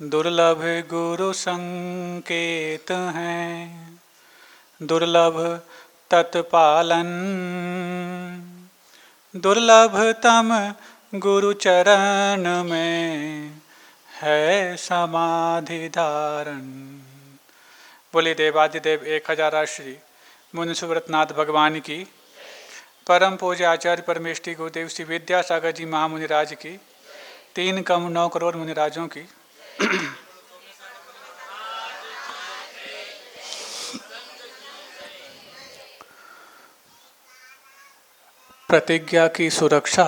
दुर्लभ गुरु संकेत हैं, दुर्लभ तत्पालन, दुर्लभ तम गुरु चरण में है समाधि धारण। बोले देवादिदेव 1000 श्री मुनि सुव्रतनाथ भगवान की, परम पूज्य आचार्य परमेष्ठी गुरुदेव श्री विद्यासागर जी महामुनिराज की, 3 कम 9 करोड़ मुनिराजों की। प्रतिज्ञा की सुरक्षा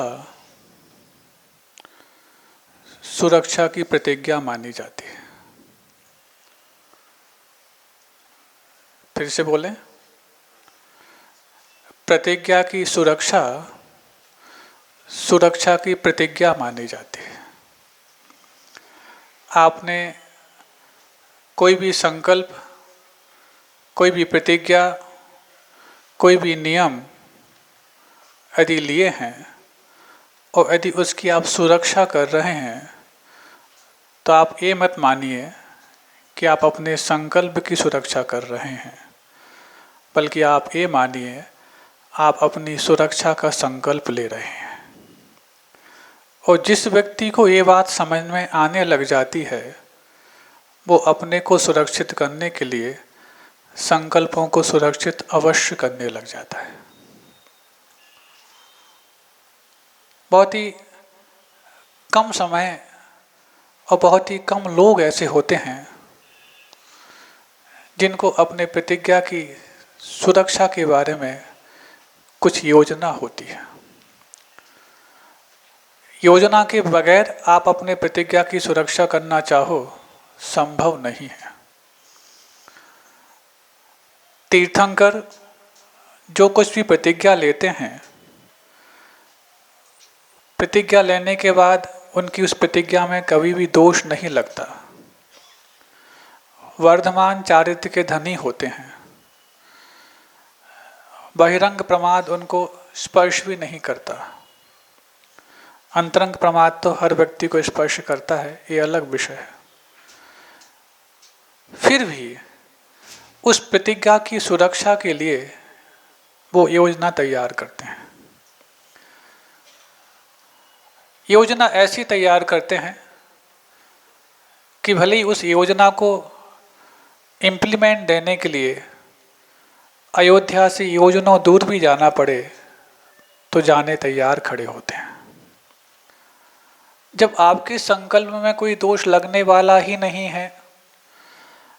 सुरक्षा की प्रतिज्ञा मानी जाती है। फिर से बोले, प्रतिज्ञा की सुरक्षा सुरक्षा की प्रतिज्ञा मानी जाती है। आपने कोई भी संकल्प, कोई भी प्रतिज्ञा, कोई भी नियम यदि लिए हैं और यदि उसकी आप सुरक्षा कर रहे हैं, तो आप ये मत मानिए कि आप अपने संकल्प की सुरक्षा कर रहे हैं, बल्कि आप ये मानिए आप अपनी सुरक्षा का संकल्प ले रहे हैं। और जिस व्यक्ति को ये बात समझ में आने लग जाती है, वो अपने को सुरक्षित करने के लिए संकल्पों को सुरक्षित अवश्य करने लग जाता है। बहुत ही कम समय और बहुत ही कम लोग ऐसे होते हैं जिनको अपने प्रतिज्ञा की सुरक्षा के बारे में कुछ योजना होती है। योजना के बगैर आप अपने प्रतिज्ञा की सुरक्षा करना चाहो, संभव नहीं है। तीर्थंकर जो कुछ भी प्रतिज्ञा लेते हैं, प्रतिज्ञा लेने के बाद उनकी उस प्रतिज्ञा में कभी भी दोष नहीं लगता। वर्धमान चारित्र के धनी होते हैं। बहिरंग प्रमाद उनको स्पर्श भी नहीं करता। अंतरंग प्रमाद तो हर व्यक्ति को स्पर्श करता है, ये अलग विषय है। फिर भी उस प्रतिज्ञा की सुरक्षा के लिए वो योजना तैयार करते हैं। योजना ऐसी तैयार करते हैं कि भले ही उस योजना को इम्प्लीमेंट देने के लिए अयोध्या से योजनों दूर भी जाना पड़े तो जाने तैयार खड़े होते हैं। जब आपके संकल्प में कोई दोष लगने वाला ही नहीं है,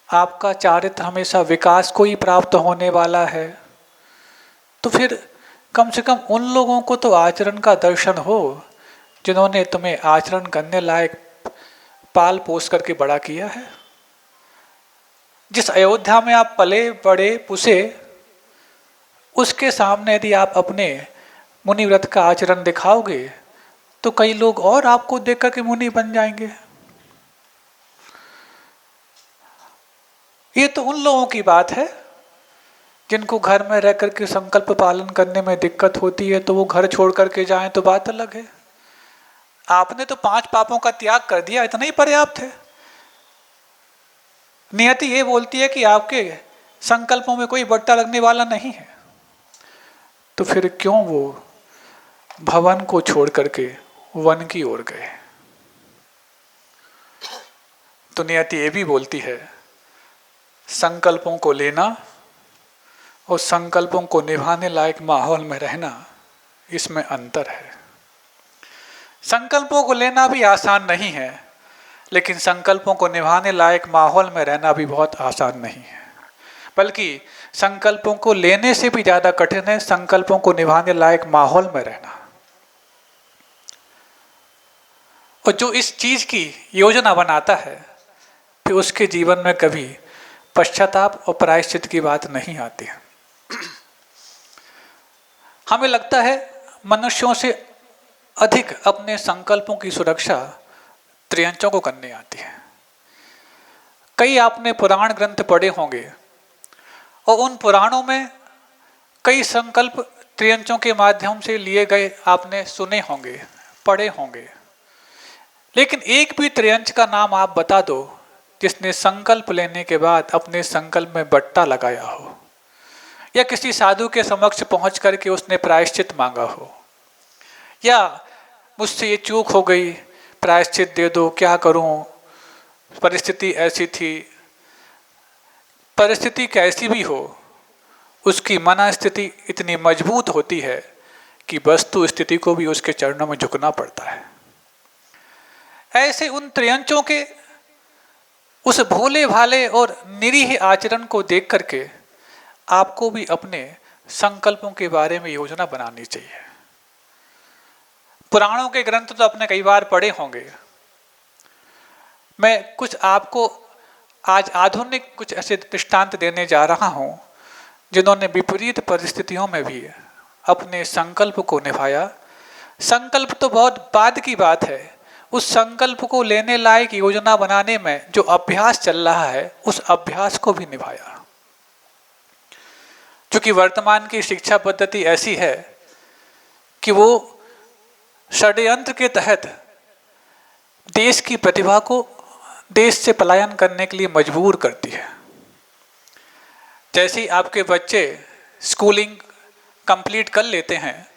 आपका चारित्र हमेशा विकास को ही प्राप्त होने वाला है, तो फिर कम से कम उन लोगों को तो आचरण का दर्शन हो जिन्होंने तुम्हें आचरण करने लायक पाल पोस करके बड़ा किया है। जिस अयोध्या में आप पले बड़े पुसे, उसके सामने यदि आप अपने मुनि व्रत का आचरण दिखाओगे तो कई लोग और आपको देख कर के मुनि बन जाएंगे। ये तो उन लोगों की बात है जिनको घर में रह करके संकल्प पालन करने में दिक्कत होती है, तो वो घर छोड़ करके जाएं तो बात अलग है। आपने तो 5 पापों का त्याग कर दिया, इतना ही पर्याप्त है। नियति ये बोलती है कि आपके संकल्पों में कोई बट्टा लगने वाला नहीं है, तो फिर क्यों वो भवन को छोड़ करके वन की ओर गए। तो नियति ये भी बोलती है, संकल्पों को लेना और संकल्पों को निभाने लायक माहौल में रहना, इसमें अंतर है। संकल्पों को लेना भी आसान नहीं है, लेकिन संकल्पों को निभाने लायक माहौल में रहना भी बहुत आसान नहीं है। बल्कि संकल्पों को लेने से भी ज़्यादा कठिन है संकल्पों को निभाने लायक माहौल में रहना। और जो इस चीज़ की योजना बनाता है, फिर उसके जीवन में कभी पश्चाताप और प्रायश्चित की बात नहीं आती है। हमें लगता है मनुष्यों से अधिक अपने संकल्पों की सुरक्षा त्रियंचों को करनी आती है। कई आपने पुराण ग्रंथ पढ़े होंगे और उन पुराणों में कई संकल्प त्रियंचों के माध्यम से लिए गए आपने सुने होंगे, पढ़े होंगे। लेकिन एक भी त्रियंच का नाम आप बता दो जिसने संकल्प लेने के बाद अपने संकल्प में बट्टा लगाया हो, या किसी साधु के समक्ष पहुंच करके उसने प्रायश्चित मांगा हो, या मुझसे ये चूक हो गई प्रायश्चित दे दो, क्या करूं, परिस्थिति ऐसी थी। परिस्थिति कैसी भी हो, उसकी मनस्थिति इतनी मजबूत होती है कि वस्तु स्थिति को भी उसके चरणों में झुकना पड़ता है। ऐसे उन त्रियंचों के उस भोले भाले और निरीह आचरण को देख करके आपको भी अपने संकल्पों के बारे में योजना बनानी चाहिए। पुराणों के ग्रंथ तो आपने कई बार पढ़े होंगे। मैं कुछ आपको आज आधुनिक कुछ ऐसे दृष्टांत देने जा रहा हूं जिन्होंने विपरीत परिस्थितियों में भी अपने संकल्प को निभाया। संकल्प तो बहुत बाद की बात है, उस संकल्प को लेने लायक योजना बनाने में जो अभ्यास चल रहा है उस अभ्यास को भी निभाया। क्योंकि वर्तमान की शिक्षा पद्धति ऐसी है कि वो षड्यंत्र के तहत देश की प्रतिभा को देश से पलायन करने के लिए मजबूर करती है। जैसे ही आपके बच्चे स्कूलिंग कंप्लीट कर लेते हैं,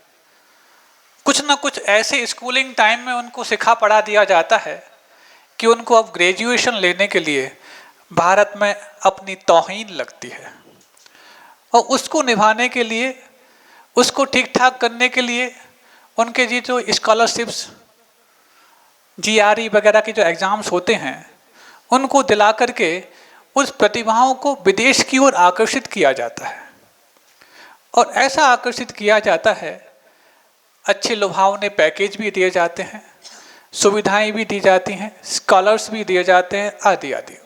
कुछ ना कुछ ऐसे स्कूलिंग टाइम में उनको सिखा पढ़ा दिया जाता है कि उनको अब ग्रेजुएशन लेने के लिए भारत में अपनी तौहीन लगती है, और उसको निभाने के लिए, उसको ठीक ठाक करने के लिए उनके जी जो स्कॉलरशिप्स GRE वगैरह के जो एग्ज़ाम्स होते हैं उनको दिला करके उस प्रतिभाओं को विदेश की ओर आकर्षित किया जाता है। और ऐसा आकर्षित किया जाता है, अच्छे लुभावने पैकेज भी दिए जाते हैं, सुविधाएं भी दी जाती हैं, स्कॉलर्स भी दिए जाते हैं, आदि आदि।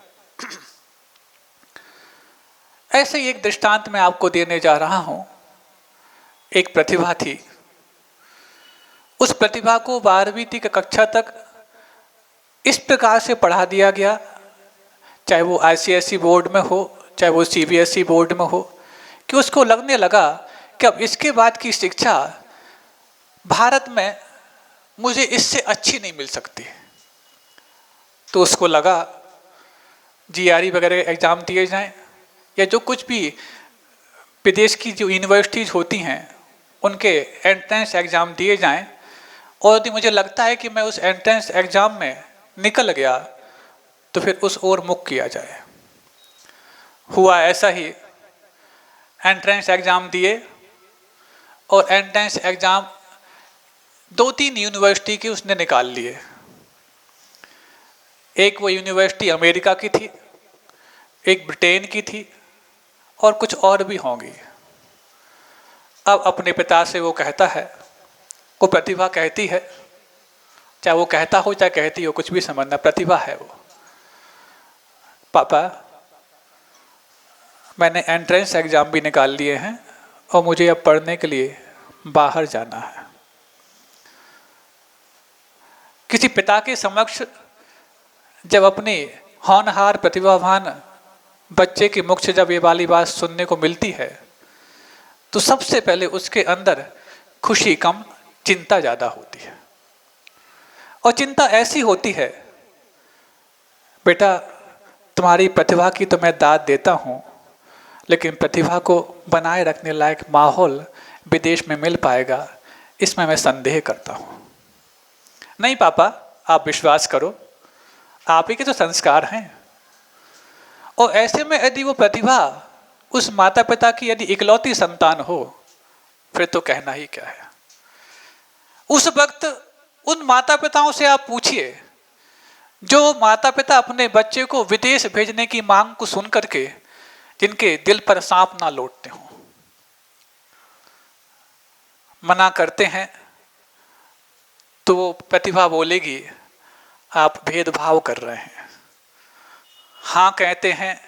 ऐसे ही एक दृष्टांत मैं आपको देने जा रहा हूं। एक प्रतिभा थी, उस प्रतिभा को 12वीं की कक्षा तक इस प्रकार से पढ़ा दिया गया, चाहे वो ICSE बोर्ड में हो चाहे वो CBSE बोर्ड में हो, कि उसको लगने लगा कि अब इसके बाद की शिक्षा भारत में मुझे इससे अच्छी नहीं मिल सकती। तो उसको लगा GRE वगैरह एग्ज़ाम दिए जाएं, या जो कुछ भी विदेश की जो यूनिवर्सिटीज़ होती हैं उनके एंट्रेंस एग्ज़ाम दिए जाएं, और यदि मुझे लगता है कि मैं उस एंट्रेंस एग्ज़ाम में निकल गया तो फिर उस ओर मुख किया जाए। हुआ ऐसा ही, एंट्रेंस एग्ज़ाम दिए और एंट्रेंस एग्ज़ाम 2-3 यूनिवर्सिटी की उसने निकाल लिए। एक वो यूनिवर्सिटी अमेरिका की थी, एक ब्रिटेन की थी, और कुछ और भी होंगी। अब अपने पिता से वो कहता है, वो प्रतिभा कहती है, चाहे वो कहता हो चाहे कहती हो, कुछ भी समझना, प्रतिभा है वो, पापा मैंने एंट्रेंस एग्ज़ाम भी निकाल लिए हैं और मुझे अब पढ़ने के लिए बाहर जाना है। किसी पिता के समक्ष जब अपने होनहार प्रतिभावान बच्चे के मुख से जब ये वाली बात सुनने को मिलती है तो सबसे पहले उसके अंदर खुशी कम चिंता ज़्यादा होती है। और चिंता ऐसी होती है, बेटा तुम्हारी प्रतिभा की तो मैं दाद देता हूँ, लेकिन प्रतिभा को बनाए रखने लायक माहौल विदेश में मिल पाएगा, इसमें मैं संदेह करता हूँ। नहीं पापा, आप विश्वास करो, आप ही के तो संस्कार हैं। और ऐसे में यदि वो प्रतिभा उस माता पिता की यदि इकलौती संतान हो, फिर तो कहना ही क्या है। उस वक्त उन माता पिताओं से आप पूछिए जो माता पिता अपने बच्चे को विदेश भेजने की मांग को सुन करके जिनके दिल पर सांप ना लौटते हों, मना करते हैं तो वो प्रतिभा बोलेगी आप भेदभाव कर रहे हैं। हाँ कहते हैं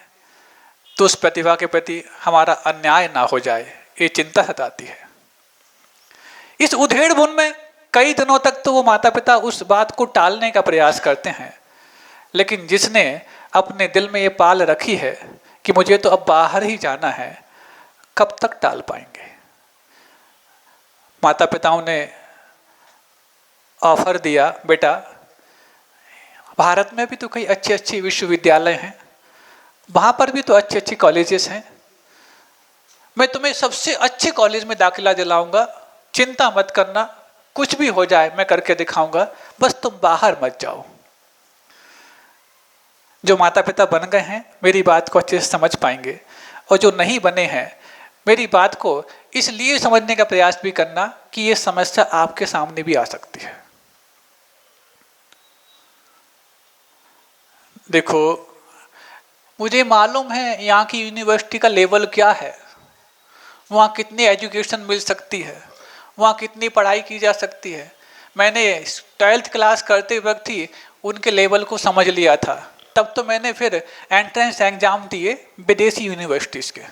तो उस प्रतिभा के प्रति हमारा अन्याय ना हो जाए, ये चिंता सताती है। इस उधेड़-बुन में कई दिनों तक तो वो माता पिता उस बात को टालने का प्रयास करते हैं, लेकिन जिसने अपने दिल में ये पाल रखी है कि मुझे तो अब बाहर ही जाना है, कब तक टाल पाएंगे। माता पिताओं ने ऑफर दिया, बेटा भारत में भी तो कई अच्छे अच्छे विश्वविद्यालय हैं, वहाँ पर भी तो अच्छे अच्छे कॉलेजेस हैं। मैं तुम्हें सबसे अच्छे कॉलेज में दाखिला दिलाऊंगा, चिंता मत करना, कुछ भी हो जाए मैं करके दिखाऊंगा, बस तुम बाहर मत जाओ। जो माता पिता बन गए हैं मेरी बात को अच्छे से समझ पाएंगे, और जो नहीं बने हैं मेरी बात को इसलिए समझने का प्रयास भी करना कि ये समस्या आपके सामने भी आ सकती है। देखो, मुझे मालूम है यहाँ की यूनिवर्सिटी का लेवल क्या है, वहाँ कितनी एजुकेशन मिल सकती है, वहाँ कितनी पढ़ाई की जा सकती है। मैंने 12th क्लास करते वक्त ही उनके लेवल को समझ लिया था, तब तो मैंने फिर एंट्रेंस एग्जाम दिए विदेशी यूनिवर्सिटीज़ के।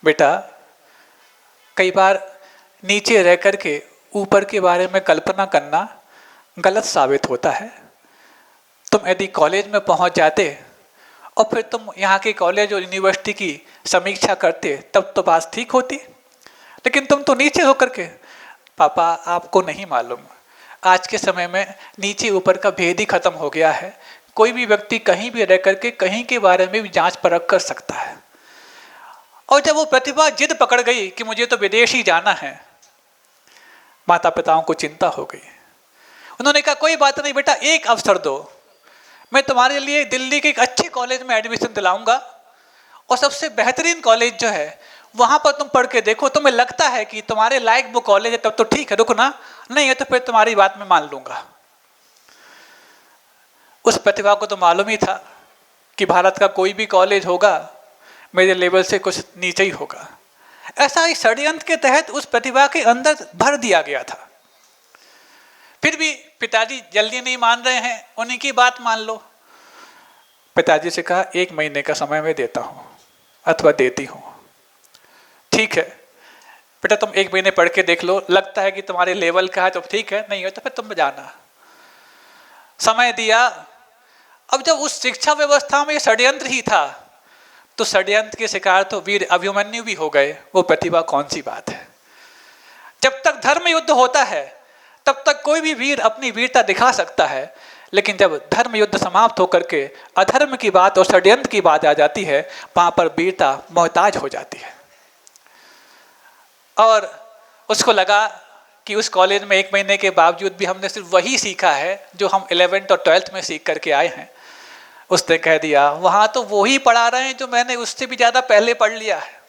बेटा, कई बार नीचे रह कर के ऊपर के बारे में कल्पना करना गलत साबित होता है। तुम यदि कॉलेज में पहुंच जाते और फिर तुम यहाँ के कॉलेज और यूनिवर्सिटी की समीक्षा करते, तब तो बात ठीक होती। लेकिन तुम तो नीचे होकर के, पापा आपको नहीं मालूम, आज के समय में नीचे ऊपर का भेद ही खत्म हो गया है। कोई भी व्यक्ति कहीं भी रह करके कहीं के बारे में भी जांच परख कर सकता है। और जब वो प्रतिभा जिद पकड़ गई कि मुझे तो विदेश ही जाना है, माता पिताओं को चिंता हो गई। उन्होंने कहा कोई बात नहीं बेटा, एक अवसर दो, मैं तुम्हारे लिए दिल्ली के एक अच्छे कॉलेज में एडमिशन दिलाऊंगा, और सबसे बेहतरीन कॉलेज जो है वहाँ पर तुम पढ़ के देखो, तुम्हें लगता है कि तुम्हारे लायक वो कॉलेज है तब तो ठीक है, रुकना, नहीं है तो फिर तुम्हारी बात मैं मान लूंगा। उस प्रतिभा को तो मालूम ही था कि भारत का कोई भी कॉलेज होगा मेरे लेवल से कुछ नीचे ही होगा। ऐसा ही षड्यंत्र के तहत उस प्रतिभा के अंदर भर दिया गया था। फिर भी पिताजी जल्दी नहीं मान रहे हैं, उन्हीं की बात मान लो। पिताजी से कहा 1 महीने का समय मैं देता हूँ अथवा देती हूँ। ठीक है बेटा, तुम 1 महीने पढ़ के देख लो, लगता है कि तुम्हारे लेवल का है तो ठीक है, नहीं है तो फिर तुम जाना। समय दिया। अब जब उस शिक्षा व्यवस्था में षड्यंत्र ही था, तो षड्यंत्र के शिकार तो वीर अभिमन्यु भी हो गए। वो प्रतिभा कौन सी बात है। जब तक धर्म युद्ध होता है तब तक कोई भी वीर अपनी वीरता दिखा सकता है, लेकिन जब धर्म युद्ध समाप्त होकर के अधर्म की बात और षड्यंत्र की बात आ जाती है, वहां पर वीरता मोहताज हो जाती है। और उसको लगा कि उस कॉलेज में 1 महीने के बावजूद भी हमने सिर्फ वही सीखा है जो हम 11th और 12th में सीख करके आए हैं। उसने कह दिया वहां तो वो ही पढ़ा रहे हैं जो मैंने उससे भी ज्यादा पहले पढ़ लिया है।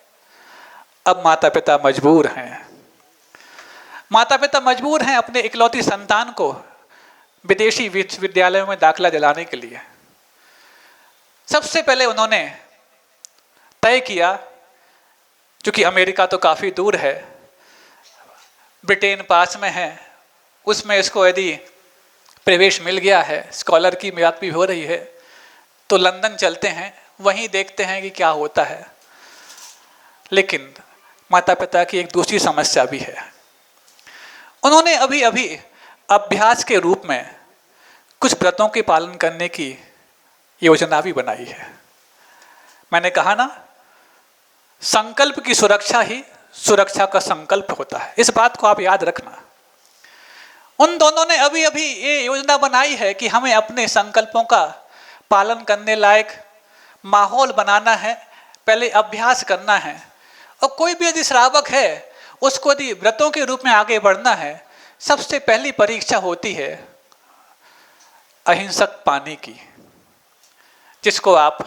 अब माता पिता मजबूर हैं, माता पिता मजबूर हैं अपने इकलौती संतान को विदेशी विश्वविद्यालयों में दाखिला दिलाने के लिए। सबसे पहले उन्होंने तय किया, क्योंकि अमेरिका तो काफ़ी दूर है, ब्रिटेन पास में है, उसमें इसको यदि प्रवेश मिल गया है, स्कॉलर की बात भी हो रही है, तो लंदन चलते हैं, वहीं देखते हैं कि क्या होता है। लेकिन माता पिता की एक दूसरी समस्या भी है। उन्होंने अभी अभी अभ्यास के रूप में कुछ व्रतों के पालन करने की योजना भी बनाई है। मैंने कहा ना, संकल्प की सुरक्षा ही सुरक्षा का संकल्प होता है, इस बात को आप याद रखना। उन दोनों ने अभी अभी ये योजना बनाई है कि हमें अपने संकल्पों का पालन करने लायक माहौल बनाना है, पहले अभ्यास करना है। और कोई भी यदि श्रावक है उसको यदि व्रतों के रूप में आगे बढ़ना है, सबसे पहली परीक्षा होती है अहिंसक पानी की, जिसको आप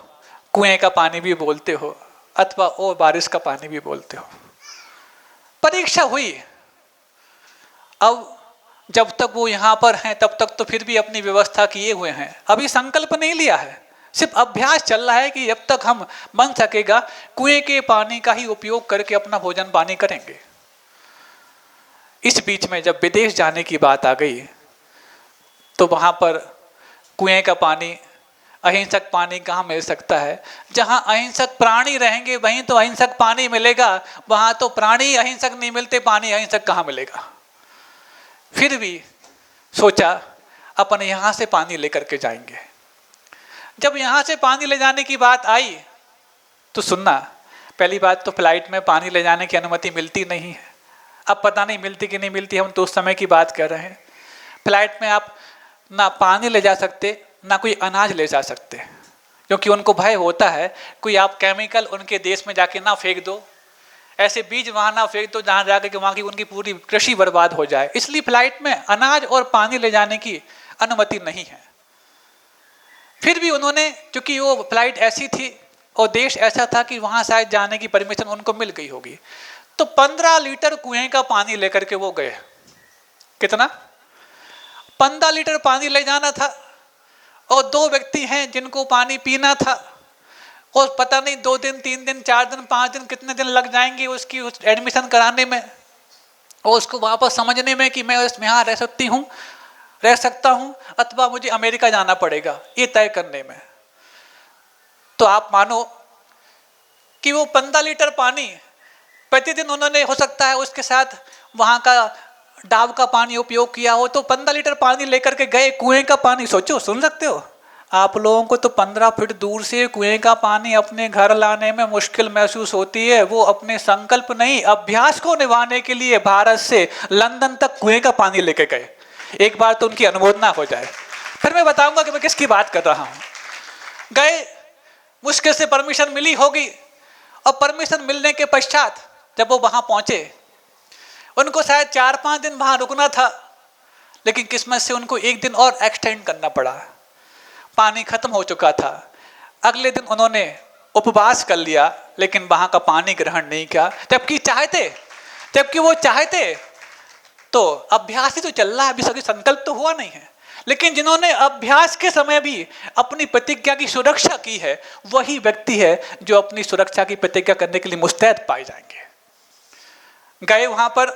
कुएं का पानी भी बोलते हो अथवा ओ बारिश का पानी भी बोलते हो। परीक्षा हुई। अब जब तक वो यहाँ पर हैं तब तक तो फिर भी अपनी व्यवस्था किए हुए हैं, अभी संकल्प नहीं लिया है, सिर्फ अभ्यास चल रहा है कि जब तक हम बन सकेगा कुएं के पानी का ही उपयोग करके अपना भोजन पानी करेंगे। इस बीच में जब विदेश जाने की बात आ गई तो वहाँ पर कुएं का पानी, अहिंसक पानी कहाँ मिल सकता है। जहाँ अहिंसक प्राणी रहेंगे वहीं तो अहिंसक पानी मिलेगा, वहाँ तो प्राणी अहिंसक नहीं मिलते, पानी अहिंसक कहाँ मिलेगा। फिर भी सोचा अपन यहाँ से पानी लेकर के जाएंगे। जब यहाँ से पानी ले जाने की बात आई तो सुनना, पहली बात तो फ्लाइट में पानी ले जाने की अनुमति मिलती नहीं है। अब पता नहीं मिलती कि नहीं मिलती, हम तो उस समय की बात कर रहे हैं। फ्लाइट में आप ना पानी ले जा सकते, ना कोई अनाज ले जा सकते, क्योंकि उनको भय होता है कोई आप केमिकल उनके देश में जाके ना फेंक दो, ऐसे बीज वहाँ ना फेंक दो जहाँ जाकर के वहाँ की उनकी पूरी कृषि बर्बाद हो जाए। इसलिए फ्लाइट में अनाज और पानी ले जाने की अनुमति नहीं है। फिर भी उन्होंने, क्योंकि वो फ्लाइट ऐसी थी और देश ऐसा था कि वहाँ शायद जाने की परमिशन उनको मिल गई होगी, तो 15 लीटर कुएं का पानी लेकर के वो गए। कितना? 15 लीटर पानी ले जाना था, और 2 व्यक्ति हैं जिनको पानी पीना था, और पता नहीं 2 दिन 3 दिन 4 दिन 5 दिन कितने दिन लग जाएंगे उसकी एडमिशन कराने में और उसको वापस समझने में कि मैं यहाँ रह सकता हूँ अथवा मुझे अमेरिका जाना पड़ेगा, ये तय करने में। तो आप मानो कि वो 15 लीटर पानी प्रतिदिन उन्होंने, हो सकता है उसके साथ वहाँ का डाब का पानी उपयोग किया हो, तो 15 लीटर पानी लेकर के गए। कुएं का पानी सोचो, सुन सकते हो आप लोगों को तो 15 फीट दूर से कुएं का पानी अपने घर लाने में मुश्किल महसूस होती है। वो अपने संकल्प नहीं, अभ्यास को निभाने के लिए भारत से लंदन तक कुएं का पानी लेके गए। एक बार तो उनकी अनुमोदना हो जाए, फिर मैं बताऊंगा कि मैं किसकी बात कर रहा हूं। गए, मुश्किल से परमिशन मिली होगी, और परमिशन मिलने के पश्चात जब वो वहां पहुंचे, उनको शायद 4-5 दिन वहां रुकना था, लेकिन किस्मत से उनको 1 दिन और एक्सटेंड करना पड़ा। पानी खत्म हो चुका था। अगले दिन उन्होंने उपवास कर लिया, लेकिन वहां का पानी ग्रहण नहीं किया, जबकि वो चाहते तो अभ्यास ही तो चल रहा है, अभी सभी संकल्प तो हुआ नहीं है। लेकिन जिन्होंने अभ्यास के समय भी अपनी प्रतिज्ञा की सुरक्षा की है, वही व्यक्ति है जो अपनी सुरक्षा की प्रतिज्ञा करने के लिए मुस्तैद पाए जाएंगे। गए वहां पर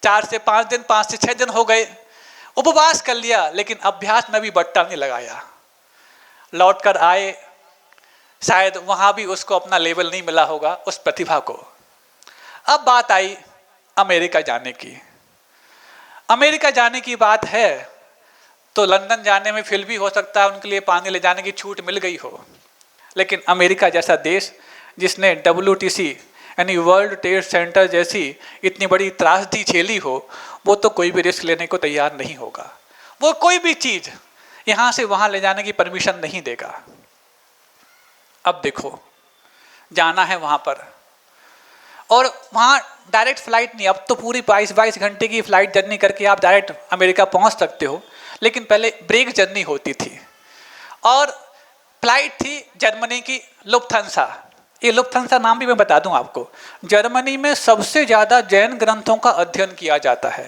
4 से 5 दिन, 5 से 6 दिन हो गए, उपवास कर लिया, लेकिन अभ्यास में भी बट्टा नहीं लगाया। लौट कर आए, शायद वहां भी उसको अपना लेवल नहीं मिला होगा उस प्रतिभा को। अब बात आई अमेरिका जाने की। अमेरिका जाने की बात है तो लंदन जाने में फिर भी हो सकता है उनके लिए पानी ले जाने की छूट मिल गई हो, लेकिन अमेरिका जैसा देश जिसने WTC यानी वर्ल्ड ट्रेड सेंटर जैसी इतनी बड़ी त्रासदी झेली हो, वो तो कोई भी रिस्क लेने को तैयार नहीं होगा। वो कोई भी चीज यहां से वहां ले जाने की परमिशन नहीं देगा। अब देखो, जाना है वहां पर, और वहां डायरेक्ट फ्लाइट नहीं, अब तो पूरी 22 घंटे की फ्लाइट जर्नी करके आप डायरेक्ट अमेरिका पहुंच सकते हो, लेकिन पहले ब्रेक जर्नी होती थी। और फ्लाइट थी जर्मनी की लुफ्थांसा। ये लुफ्थांसा नाम भी मैं बता दूं आपको, जर्मनी में सबसे ज्यादा जैन ग्रंथों का अध्ययन किया जाता है,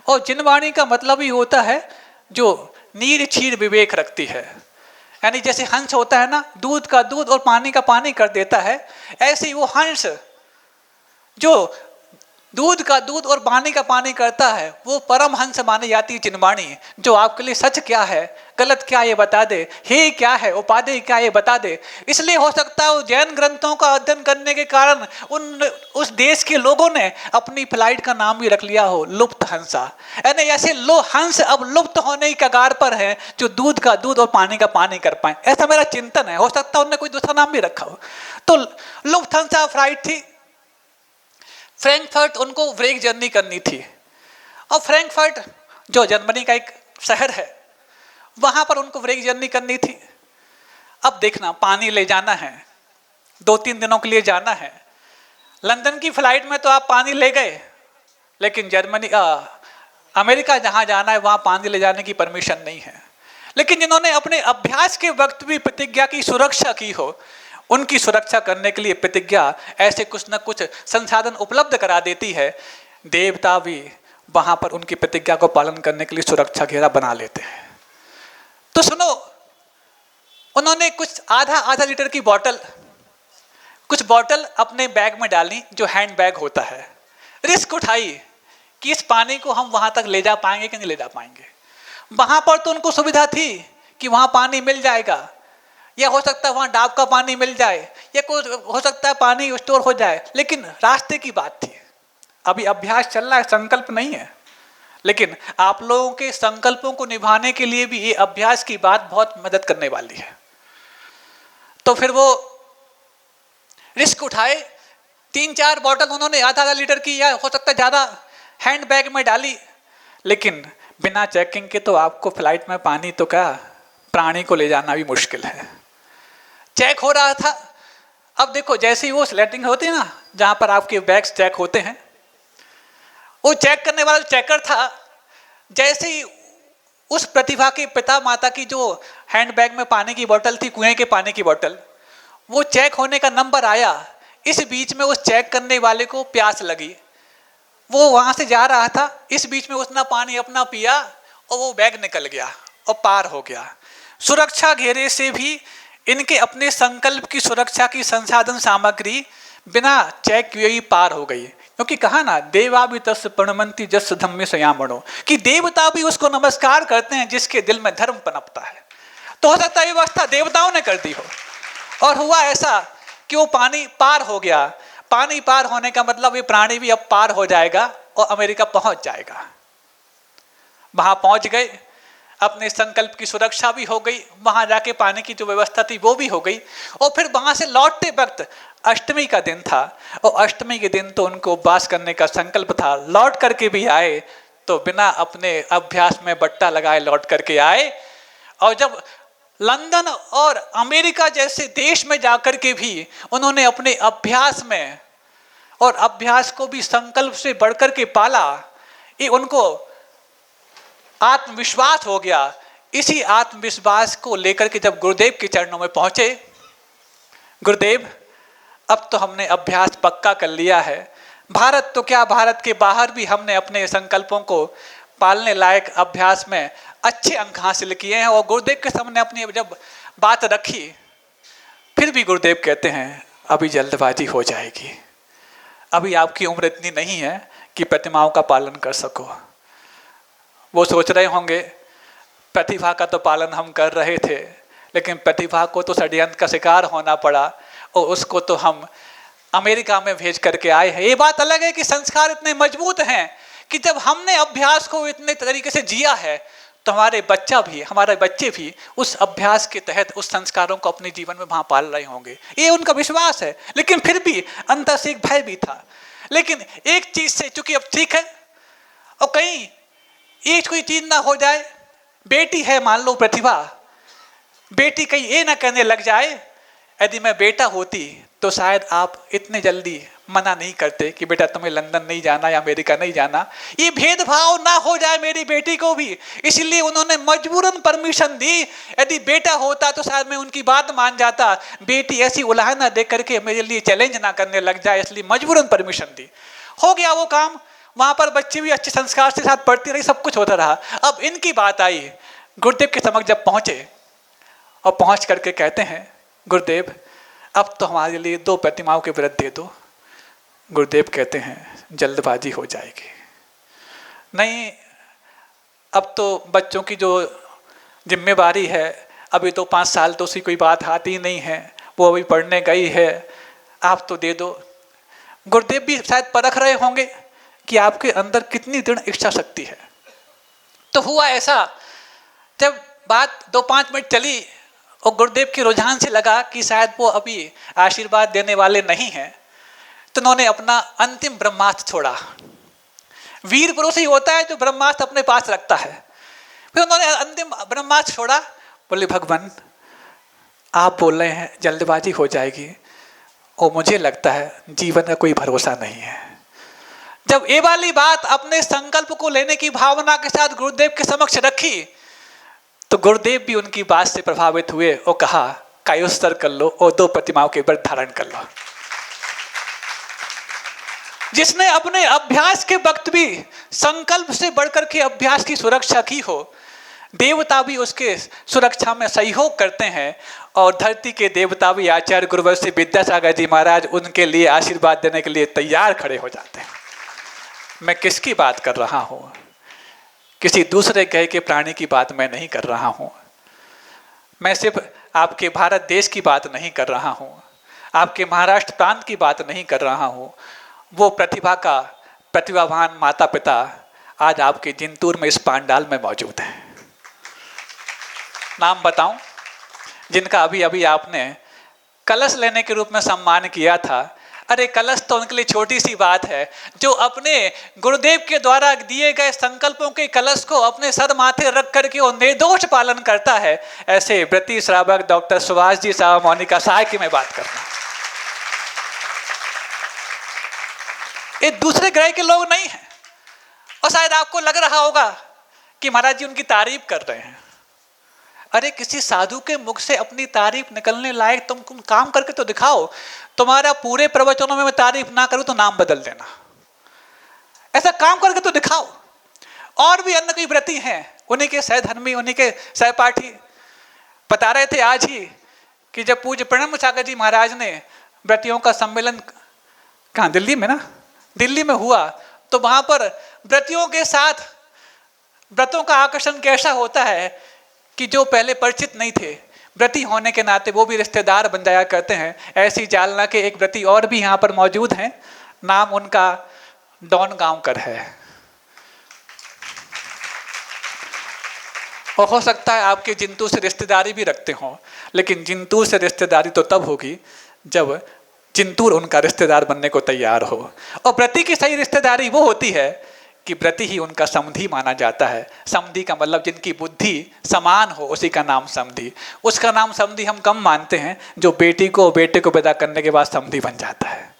और जिनवाणी का मतलब ही होता है जो नीर क्षीर विवेक रखती है। यानी जैसे हंस होता है ना, दूध का दूध और पानी का पानी कर देता है, ऐसे ही वो हंस जो दूध का दूध और पानी का पानी करता है, वो परम हंस मानी जाती है जिनवाणी, जो आपके लिए सच क्या है, गलत क्या ये बता दे, हे क्या है, उपादेय क्या ये बता दे। इसलिए हो सकता है जैन ग्रंथों का अध्ययन करने के कारण उस देश के लोगों ने अपनी फ्लाइट का नाम भी रख लिया हो लुफ्थांसा। यानी ऐसे हंस अब लुप्त होने की कगार पर है जो दूध का दूध और पानी का पानी कर पाए, ऐसा मेरा चिंतन है। हो सकता है उन्होंने कोई दूसरा नाम भी रखा हो। तो लुफ्थांसा फ्लाइट थी, फ्रैंकफर्ट उनको ब्रेक जर्नी करनी थी, और फ्रैंकफर्ट जो जर्मनी का एक शहर है, वहां पर उनको ब्रेक जर्नी करनी थी। अब देखना, पानी ले जाना है, 2-3 दिनों के लिए जाना है। लंदन की फ्लाइट में तो आप पानी ले गए, लेकिन अमेरिका जहां जाना है वहां पानी ले जाने की परमिशन नहीं है। लेकिन जिन्होंने अपने अभ्यास के वक्त भी प्रतिज्ञा की सुरक्षा की हो, उनकी सुरक्षा करने के लिए प्रतिज्ञा ऐसे कुछ न कुछ संसाधन उपलब्ध करा देती है। देवता भी वहां पर उनकी प्रतिज्ञा को पालन करने के लिए सुरक्षा घेरा बना लेते हैं। तो सुनो, उन्होंने कुछ आधा लीटर की कुछ बॉटल अपने बैग में डाली, जो हैंड बैग होता है। रिस्क उठाई कि इस पानी को हम वहां तक ले जा पाएंगे कि नहीं ले जा पाएंगे। वहां पर तो उनको सुविधा थी कि वहां पानी मिल जाएगा, या हो सकता है वहां डाब का पानी मिल जाए, या कोई हो सकता है पानी स्टोर हो जाए, लेकिन रास्ते की बात थी। अभी अभ्यास चल रहा है, संकल्प नहीं है। लेकिन आप लोगों के संकल्पों को निभाने के लिए भी ये अभ्यास की बात बहुत मदद करने वाली है। तो फिर वो रिस्क उठाए, 3-4 बॉटल उन्होंने आधा लीटर की, या हो सकता है ज्यादा, हैंड बैग में डाली। लेकिन बिना चेकिंग के तो आपको फ्लाइट में पानी तो क्या प्राणी को ले जाना भी मुश्किल है। चेक हो रहा था। अब देखो जैसे ही वो स्लैटिंग होती है ना, जहां पर आपके बैग्स चेक होते हैं, वो चेक करने वाला चेकर था, जैसे ही उस प्रतिभा के पिता माता की जो हैंडबैग में पानी की बोतल थी, कुएं के पानी की बोतल, वो चेक होने का नंबर आया, इस बीच में उस चेक करने वाले को प्यास लगी, वो वहां से जा रहा था, इस बीच में उसने पानी अपना पिया और वो बैग निकल गया और पार हो गया। सुरक्षा घेरे से भी इनके अपने संकल्प की सुरक्षा की संसाधन सामग्री बिना चेक किए ही पार हो गई। क्योंकि कहा ना, देवा भी तस् प्रणमंती जस धम्मे संयामणो, कि देवता भी उसको नमस्कार करते हैं जिसके दिल में धर्म पनपता है। तो हो सकता है व्यवस्था देवताओं ने कर दी हो, और हुआ ऐसा कि वो पानी पार हो गया। पानी पार होने का मतलब ये प्राणी भी अब पार हो जाएगा और अमेरिका पहुंच जाएगा। वहां पहुंच गए, अपने संकल्प की सुरक्षा भी हो गई, वहां जाके पानी की जो व्यवस्था थी वो भी हो गई। और फिर वहां से लौटते वक्त अष्टमी का दिन था, और अष्टमी के दिन तो उनको उपवास करने का संकल्प था। लौट करके भी आए तो बिना अपने अभ्यास में बट्टा लगाए लौट करके आए। और जब लंदन और अमेरिका जैसे देश में जाकर के भी उन्होंने अपने अभ्यास में, और अभ्यास को भी संकल्प से बढ़कर के पाला, ये उनको आत्मविश्वास हो गया। इसी आत्मविश्वास को लेकर के जब गुरुदेव के चरणों में पहुंचे, गुरुदेव अब तो हमने अभ्यास पक्का कर लिया है, भारत तो क्या भारत के बाहर भी हमने अपने संकल्पों को पालने लायक अभ्यास में अच्छे अंक हासिल किए हैं। और गुरुदेव के सामने अपनी जब बात रखी, फिर भी गुरुदेव कहते हैं अभी जल्दबाजी हो जाएगी, अभी आपकी उम्र इतनी नहीं है कि प्रतिमाओं का पालन कर सको। वो सोच रहे होंगे प्रतिभा का तो पालन हम कर रहे थे, लेकिन प्रतिभा को तो षड्यंत्र का शिकार होना पड़ा और उसको तो हम अमेरिका में भेज करके आए हैं। ये बात अलग है कि संस्कार इतने मजबूत हैं कि जब हमने अभ्यास को इतने तरीके से जिया है तो हमारे बच्चे भी उस अभ्यास के तहत उस संस्कारों को अपने जीवन में वहाँ पाल रहे होंगे, ये उनका विश्वास है। लेकिन फिर भी अंदर से एक भय भी था। लेकिन एक चीज से चूंकि अब ठीक है, और कहीं ये कोई चीज ना हो जाए, बेटी है मान लो प्रतिभा, बेटी कहीं ये ना कहने लग जाए यदि मैं बेटा होती तो शायद आप इतने जल्दी मना नहीं करते कि बेटा तुम्हें लंदन नहीं जाना या अमेरिका नहीं जाना, ये भेदभाव ना हो जाए मेरी बेटी को भी, इसलिए उन्होंने मजबूरन परमिशन दी। यदि बेटा होता तो शायद मैं उनकी बात मान जाता, बेटी ऐसी उलाहना दे करके मेरे लिए चैलेंज ना करने लग जाए, इसलिए मजबूरन परमिशन दी। हो गया वो काम, वहां पर बच्चे भी अच्छे संस्कार से साथ पढ़ती रही, सब कुछ होता रहा। अब इनकी बात आई, गुरुदेव के समक्ष जब पहुंचे और पहुंच करके कहते हैं गुरुदेव अब तो हमारे लिए 2 प्रतिमाओं के व्रत दे दो। गुरुदेव कहते हैं जल्दबाजी हो जाएगी, नहीं अब तो बच्चों की जो जिम्मेवारी है, अभी तो 5 साल तो उसकी कोई बात आती नहीं है, वो अभी पढ़ने गई है, आप तो दे दो। गुरुदेव भी शायद परख रहे होंगे कि आपके अंदर कितनी दृढ़ इच्छा शक्ति है। तो हुआ ऐसा, जब बात 2-5 मिनट चली और गुरुदेव के रुझान से लगा कि शायद वो अभी आशीर्वाद देने वाले नहीं हैं, तो उन्होंने अपना अंतिम ब्रह्मास्त्र छोड़ा। वीर पुरुष ही होता है जो ब्रह्मास्त्र अपने पास रखता है। फिर उन्होंने अंतिम ब्रह्मास्त्र छोड़ा, बोले भगवान आप बोल रहे हैं जल्दबाजी हो जाएगी और मुझे लगता है जीवन का कोई भरोसा नहीं है। जब ये वाली बात अपने संकल्प को लेने की भावना के साथ गुरुदेव के समक्ष रखी, तो गुरुदेव भी उनकी बात से प्रभावित हुए और कहा कायोस्तर कर लो और 2 प्रतिमाओं के व्रत धारण कर लो। जिसने अपने अभ्यास के वक्त भी संकल्प से बढ़कर के अभ्यास की सुरक्षा की हो, देवता भी उसके सुरक्षा में सहयोग करते हैं। और धरती के देवता भी आचार्य गुरुवर्षि विद्यासागर जी महाराज उनके लिए आशीर्वाद देने के लिए तैयार खड़े हो जाते हैं। मैं किसकी बात कर रहा हूँ? किसी दूसरे ग्रह के प्राणी की बात मैं नहीं कर रहा हूँ। मैं सिर्फ आपके भारत देश की बात नहीं कर रहा हूँ, आपके महाराष्ट्र प्रांत की बात नहीं कर रहा हूँ। वो प्रतिभावान माता पिता आज आपके जिंतूर में इस पांडाल में मौजूद हैं। नाम बताऊं जिनका अभी अभी आपने कलश लेने के रूप में सम्मान किया था। अरे कलश तो उनके लिए छोटी सी बात है, जो अपने गुरुदेव के द्वारा दिए गए संकल्पों के कलश को अपने सर माथे रख करके वो निर्दोष पालन करता है। ऐसे व्रती श्रावक डॉक्टर सुभाष जी साहब मोनिका साहब की मैं बात कर रहा हूं। ये दूसरे ग्रह के लोग नहीं हैं। और शायद आपको लग रहा होगा कि महाराज जी उनकी तारीफ कर रहे हैं। अरे किसी साधु के मुख से अपनी तारीफ निकलने लायक तुम काम करके तो दिखाओ। तुम्हारा पूरे प्रवचनों में मैं तारीफ ना करूं तो नाम बदल देना। ऐसा काम करके तो दिखाओ। और भी अन्य कोई व्रती हैं, उन्हीं के सहधर्मी, उन्हीं के सहपाठी बता रहे थे आज ही कि जब पूज्य प्रणब सागर जी महाराज ने व्रतियों का सम्मेलन कहाँ, दिल्ली में ना, दिल्ली में हुआ, तो वहां पर व्रतियों के साथ व्रतों का आकर्षण कैसा होता है कि जो पहले परिचित नहीं थे, व्रती होने के नाते वो भी रिश्तेदार बन जाया करते हैं। ऐसी जालना के एक व्रती और भी यहाँ पर मौजूद हैं, नाम उनका डॉन गांवकर है। और हो सकता है आपके जिंतू से रिश्तेदारी भी रखते हों, लेकिन जिंतूर से रिश्तेदारी तो तब होगी जब जिंतूर उनका रिश्तेदार बनने को तैयार हो। और व्रती की सही रिश्तेदारी वो होती है कि व्रती ही उनका समधी माना जाता है। समधी का मतलब जिनकी बुद्धि समान हो, उसी का नाम समधी। उसका नाम समधी हम कम मानते हैं जो बेटे को विदा करने के बाद समधी बन जाता है।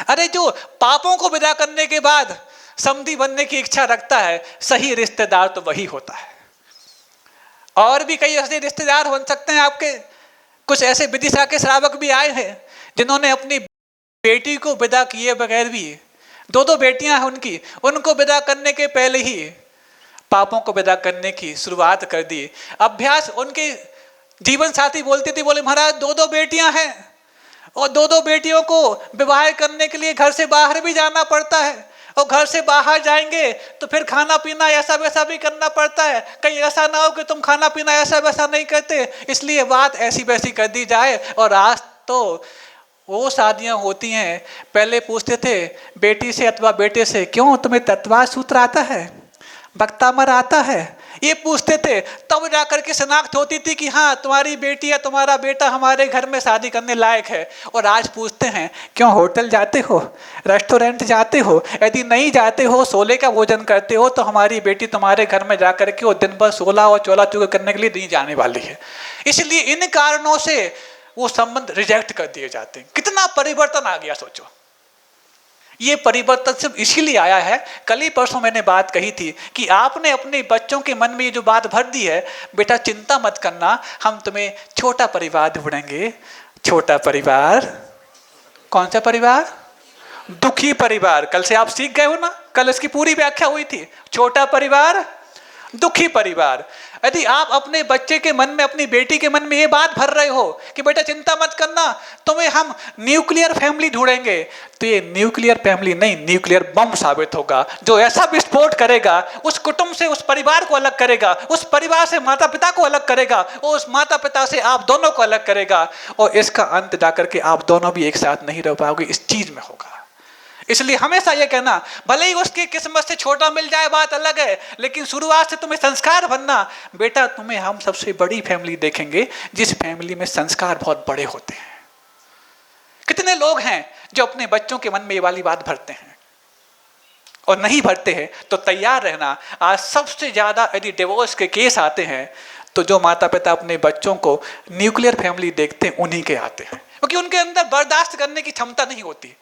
अरे जो पापों को विदा करने के बाद समधी बनने की इच्छा रखता है, सही रिश्तेदार तो वही होता है। और भी कई ऐसे रिश्तेदार बन सकते हैं आपके। कुछ ऐसे विदिशा के श्रावक भी आए हैं जिन्होंने अपनी बेटी को विदा किए बगैर भी, दो बेटियां हैं उनकी, उनको विदा करने के पहले ही पापों को विदा करने की शुरुआत कर दी। अभ्यास उनके जीवन साथी बोलती थी, बोले महाराज दो बेटियां हैं और दो बेटियों को विवाह करने के लिए घर से बाहर भी जाना पड़ता है, और घर से बाहर जाएंगे तो फिर खाना पीना ऐसा वैसा भी करना पड़ता है। कहीं ऐसा ना हो कि तुम खाना पीना ऐसा वैसा नहीं करते, इसलिए बात ऐसी वैसी कर दी जाए। और आज तो वो शादियां होती हैं, पहले पूछते थे बेटी से अथवा बेटे से, क्यों तुम्हें तत्वा सूत्र आता है, बक्तामर आता है, ये पूछते थे। तब जाकर के शनाख्त होती थी कि हाँ तुम्हारी बेटी या तुम्हारा बेटा हमारे घर में शादी करने लायक है। और आज पूछते हैं क्यों होटल जाते हो, रेस्टोरेंट जाते हो, यदि नहीं जाते हो, सोले का भोजन करते हो, तो हमारी बेटी तुम्हारे घर में जाकर के वो दिन भर सोला और चोला चूका करने के लिए नहीं जाने वाली है। इसलिए इन कारणों से वो संबंध रिजेक्ट कर दिए जाते हैं। कितना परिवर्तन आ गया सोचो। ये परिवर्तन सिर्फ इसीलिए आया है, कल ही परसों मैंने बात कही थी कि आपने अपने बच्चों के मन में ये जो बात भर दी है, बेटा चिंता मत करना, हम तुम्हें छोटा परिवार ढूंढेंगे। छोटा परिवार, कौन सा परिवार? दुखी परिवार। कल से आप सीख गए हो ना, कल इसकी पूरी व्याख्या हुई थी। छोटा परिवार, दुखी परिवार। यदि आप अपने बच्चे के मन में, अपनी बेटी के मन में ये बात भर रहे हो कि बेटा चिंता मत करना, तुम्हें हम न्यूक्लियर फैमिली ढूंढेंगे, तो ये न्यूक्लियर फैमिली नहीं, न्यूक्लियर बम साबित होगा, जो ऐसा विस्फोट करेगा, उस कुटुंब से उस परिवार को अलग करेगा, उस परिवार से माता पिता को अलग करेगा, और उस माता पिता से आप दोनों को अलग करेगा। और इसका अंत जाकर के आप दोनों भी एक साथ नहीं रह पाओगे, इस चीज में होगा। इसलिए हमेशा ये कहना, भले ही उसकी किस्मत से छोटा मिल जाए बात अलग है, लेकिन शुरुआत से तुम्हें संस्कार बनना, बेटा तुम्हें हम सबसे बड़ी फैमिली देखेंगे जिस फैमिली में संस्कार बहुत बड़े होते हैं। कितने लोग हैं जो अपने बच्चों के मन में ये वाली बात भरते हैं, और नहीं भरते हैं तो तैयार रहना। आज सबसे ज्यादा यदि डिवोर्स के केस आते हैं तो जो माता पिता अपने बच्चों को न्यूक्लियर फैमिली देखते हैं उन्हीं के आते हैं, क्योंकि उनके अंदर बर्दाश्त करने की क्षमता नहीं होती,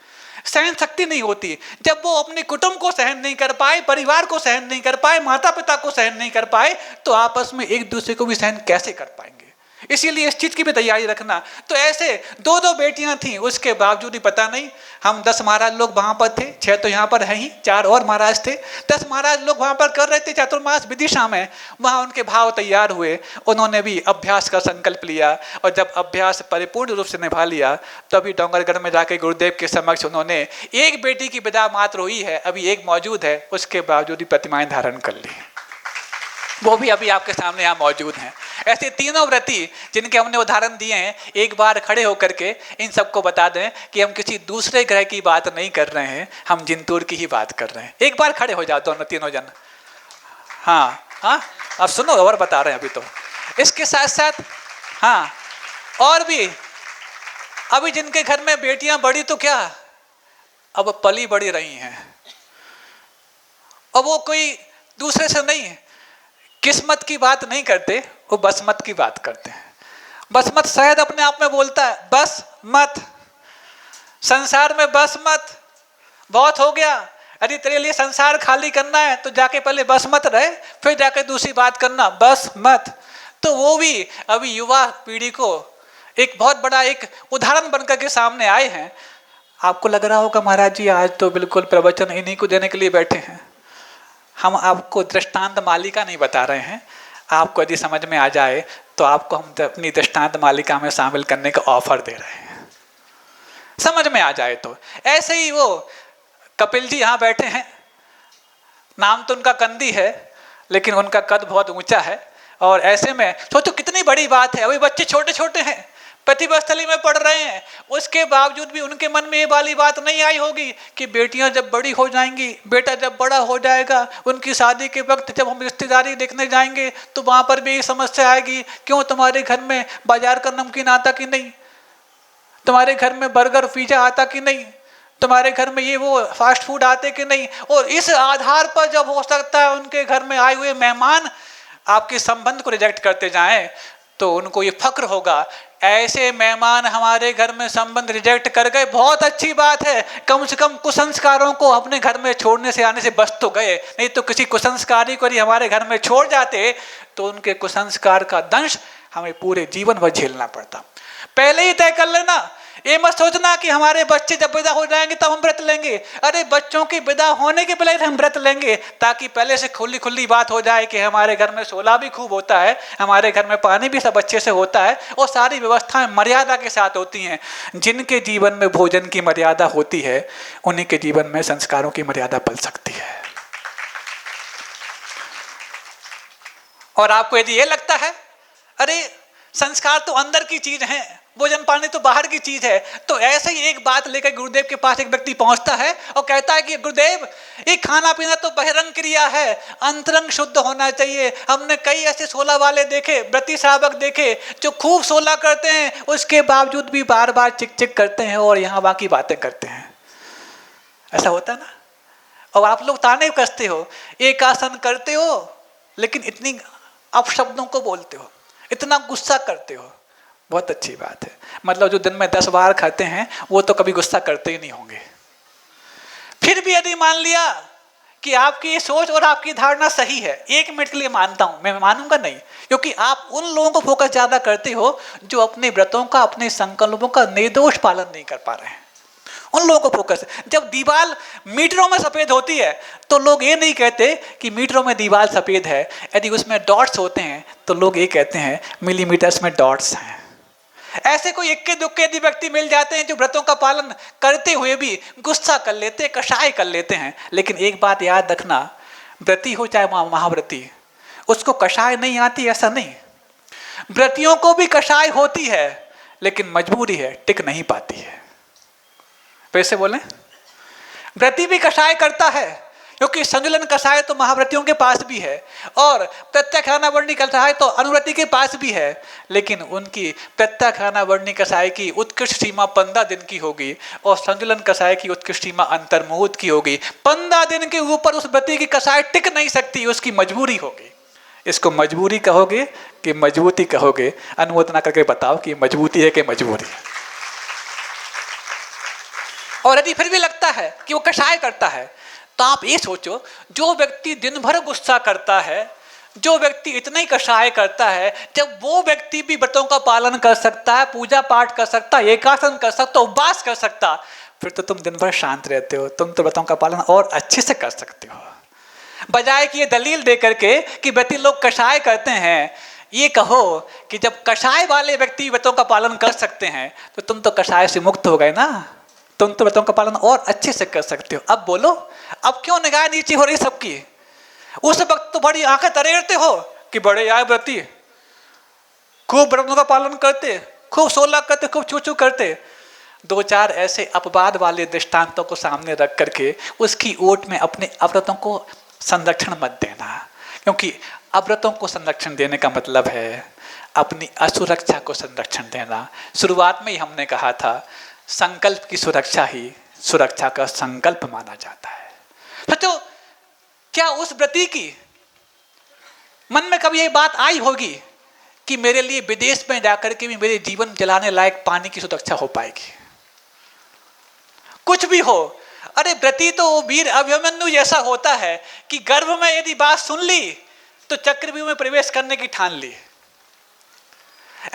सहन शक्ति नहीं होती। जब वो अपने कुटुंब को सहन नहीं कर पाए, परिवार को सहन नहीं कर पाए, माता पिता को सहन नहीं कर पाए, तो आपस में एक दूसरे को भी सहन कैसे कर पाएंगे? इसीलिए इस चीज की भी तैयारी रखना। तो ऐसे दो बेटियां थीं, उसके बावजूद ही पता नहीं, हम 10 महाराज लोग वहां पर थे, 6 तो यहाँ पर हैं ही, 4 और महाराज थे, 10 महाराज लोग वहां पर कर रहे थे चातुर्मास विदिशा में। वहां उनके भाव तैयार हुए, उन्होंने भी अभ्यास का संकल्प लिया, और जब अभ्यास परिपूर्ण रूप से निभा लिया, तभी डोंगरगढ़ में जाके गुरुदेव के समक्ष उन्होंने, एक बेटी की विदा मात्र हुई है, अभी एक मौजूद है, उसके बावजूद ही प्रतिमाएं धारण कर ली, वो भी अभी आपके सामने यहाँ मौजूद हैं। ऐसे तीनों व्रती जिनके हमने उदाहरण दिए हैं, एक बार खड़े होकर के इन सबको बता दें कि हम किसी दूसरे ग्रह की बात नहीं कर रहे हैं, हम जिंतूर की ही बात कर रहे हैं। एक बार खड़े हो जाओ दोनों तीनों जन। हाँ हाँ, अब सुनो और बता रहे हैं अभी तो। इसके साथ साथ हाँ, और भी अभी जिनके घर में बेटियां बड़ी तो क्या, अब पली बड़ी रही हैं, और वो कोई दूसरे से नहीं किस्मत की बात नहीं करते, वो बसमत की बात करते हैं। बसमत शायद अपने आप में बोलता है बस मत, संसार में बस मत, बहुत हो गया, अरे तेरे लिए संसार खाली करना है तो जाके पहले बस मत रहे, फिर जाके दूसरी बात करना, बस मत। तो वो भी अभी युवा पीढ़ी को एक बहुत बड़ा एक उदाहरण बनकर के सामने आए हैं। आपको लग रहा होगा महाराज जी आज तो बिल्कुल प्रवचन इन्हीं को देने के लिए बैठे हैं। हम आपको दृष्टांत मालिका नहीं बता रहे हैं, आपको यदि समझ में आ जाए तो आपको हम अपनी दृष्टांत मालिका में शामिल करने का ऑफर दे रहे हैं, समझ में आ जाए तो। ऐसे ही वो कपिल जी यहाँ बैठे हैं, नाम तो उनका कंदी है लेकिन उनका कद बहुत ऊंचा है, और ऐसे में सोचो कितनी बड़ी बात है, अभी बच्चे छोटे छोटे हैं, प्रतिभा स्थली में पढ़ रहे हैं, उसके बावजूद भी उनके मन में ये वाली बात नहीं आई होगी कि बेटियां जब बड़ी हो जाएंगी, बेटा जब बड़ा हो जाएगा, उनकी शादी के वक्त जब हम रिश्तेदारी देखने जाएंगे तो वहाँ पर भी ये समस्या आएगी, क्यों तुम्हारे घर में बाजार का नमकीन आता कि नहीं, तुम्हारे घर में बर्गर पिज्जा आता कि नहीं, तुम्हारे घर में ये वो फास्ट फूड आते कि नहीं। और इस आधार पर जब हो सकता है उनके घर में आए हुए मेहमान आपके संबंध को रिजेक्ट करते जाएं तो उनको ये फक्र होगा, ऐसे मेहमान हमारे घर में संबंध रिजेक्ट कर गए, बहुत अच्छी बात है, कम से कम कुसंस्कारों को अपने घर में छोड़ने से आने से बच तो गए, नहीं तो किसी कुसंस्कारी को यदि हमारे घर में छोड़ जाते तो उनके कुसंस्कार का दंश हमें पूरे जीवन भर झेलना पड़ता। पहले ही तय कर लेना, ये मत सोचना कि हमारे बच्चे जब विदा हो जाएंगे तब हम व्रत लेंगे, अरे बच्चों की विदा होने के पहले हम व्रत लेंगे, ताकि पहले से खुली खुली बात हो जाए कि हमारे घर में सोला भी खूब होता है, हमारे घर में पानी भी सब अच्छे से होता है, और सारी व्यवस्थाएं मर्यादा के साथ होती हैं। जिनके जीवन में भोजन की मर्यादा होती है उन्हीं के जीवन में संस्कारों की मर्यादा पल सकती है। और आपको यदि ये लगता है अरे संस्कार तो अंदर की चीज है, भोजन पानी तो बाहर की चीज है, तो ऐसे ही एक बात लेकर गुरुदेव के पास एक व्यक्ति पहुंचता है और कहता है कि गुरुदेव ये खाना पीना तो बहिरंग क्रिया है, अंतरंग शुद्ध होना चाहिए। हमने कई ऐसे सोला वाले देखे, व्रती श्रावक देखे जो खूब सोला करते हैं, उसके बावजूद भी बार बार चिक चिक करते हैं और यहाँ बाकी बातें करते हैं। ऐसा होता है ना। और आप लोग ताने कसते हो, एक आसन करते हो लेकिन इतनी अपशब्दों को बोलते हो, इतना गुस्सा करते हो। बहुत अच्छी बात है, मतलब जो दिन में 10 बार खाते हैं वो तो कभी गुस्सा करते ही नहीं होंगे। फिर भी यदि मान लिया कि आपकी ये सोच और आपकी धारणा सही है, 1 मिनट के लिए मानता हूं, मैं मानूंगा नहीं, क्योंकि आप उन लोगों को फोकस ज्यादा करते हो जो अपने व्रतों का, अपने संकल्पों का निर्दोष पालन नहीं कर पा रहे हैं, उन लोगों को फोकस। जब दीवार मीटरों में सफेद होती है तो लोग ये नहीं कहते कि मीटरों में दीवार सफेद है, यदि उसमें डॉट्स होते हैं तो लोग ये कहते हैं मिलीमीटर्स में डॉट्स हैं। ऐसे कोई इक्के दुक्के यदि व्यक्ति मिल जाते हैं जो व्रतों का पालन करते हुए भी गुस्सा कर लेते, कषाय कर लेते हैं। लेकिन एक बात याद रखना, व्रती हो चाहे महाव्रती, उसको कषाय नहीं आती ऐसा नहीं, व्रतियों को भी कषाय होती है, लेकिन मजबूरी है, टिक नहीं पाती है। वैसे बोले व्रती भी कषाय करता है, क्योंकि संजुलन कषाय तो महाव्रतियों के पास भी है और प्रत्याख्यानावर्णी कषाय तो अनुव्रति के पास भी है, लेकिन उनकी प्रत्याख्यानावर्णी कषाय की उत्कृष्ट सीमा 15 दिन की होगी और संजुलन कषाय की उत्कृष्ट सीमा अंतर्मुहूर्त की होगी। 15 दिन के ऊपर उस व्रती की कषाय टिक नहीं सकती, उसकी मजबूरी होगी। इसको मजबूरी कहोगे कि मजबूती कहोगे? अनुमोदना करके बताओ कि मजबूती है कि मजबूरी है। और यदि फिर भी लगता है कि वो कषाय करता है तो आप ये सोचो, जो व्यक्ति दिन भर गुस्सा करता है, जो व्यक्ति इतना ही कषाय करता है, जब वो व्यक्ति भी व्रतों का पालन कर सकता है, पूजा पाठ कर सकता है, एकासन कर सकता, उपवास कर सकता, फिर तो तुम दिन भर शांत रहते हो, तुम तो व्रतों का पालन और अच्छे से कर सकते हो। बजाय कि ये दलील दे करके कि व्यक्ति लोग कषाय करते हैं, ये कहो कि जब कषाय वाले व्यक्ति व्रतों का पालन कर सकते हैं तो तुम तो कषाय से मुक्त हो गए ना, तुम तो व्रतों का पालन और अच्छे से कर सकते हो। अब बोलो, अब क्यों निगाह नीचे हो रही सबकी? उस वक्त तो बड़ी आंखें तरेरते हो कि बड़े आए व्रती, खूब व्रतों का पालन करते, खूब सोला करते, खूब चूचू करते। 2-4 ऐसे अपवाद वाले दृष्टांतों को सामने रख करके उसकी ओट में अपने अव्रतों को संरक्षण मत देना, क्योंकि अव्रतों को संरक्षण देने का मतलब है अपनी असुरक्षा को संरक्षण देना। शुरुआत में ही हमने कहा था, संकल्प की सुरक्षा ही सुरक्षा का संकल्प माना जाता है। सोचो, क्या उस व्रती की मन में कभी ये बात आई होगी कि मेरे लिए विदेश में जाकर के भी मेरे जीवन जलाने लायक पानी की सुरक्षा हो पाएगी? कुछ भी हो, अरे व्रती तो वीर अभिमन्यु जैसा होता है कि गर्भ में यदि बात सुन ली तो चक्रव्यूह में प्रवेश करने की ठान ली।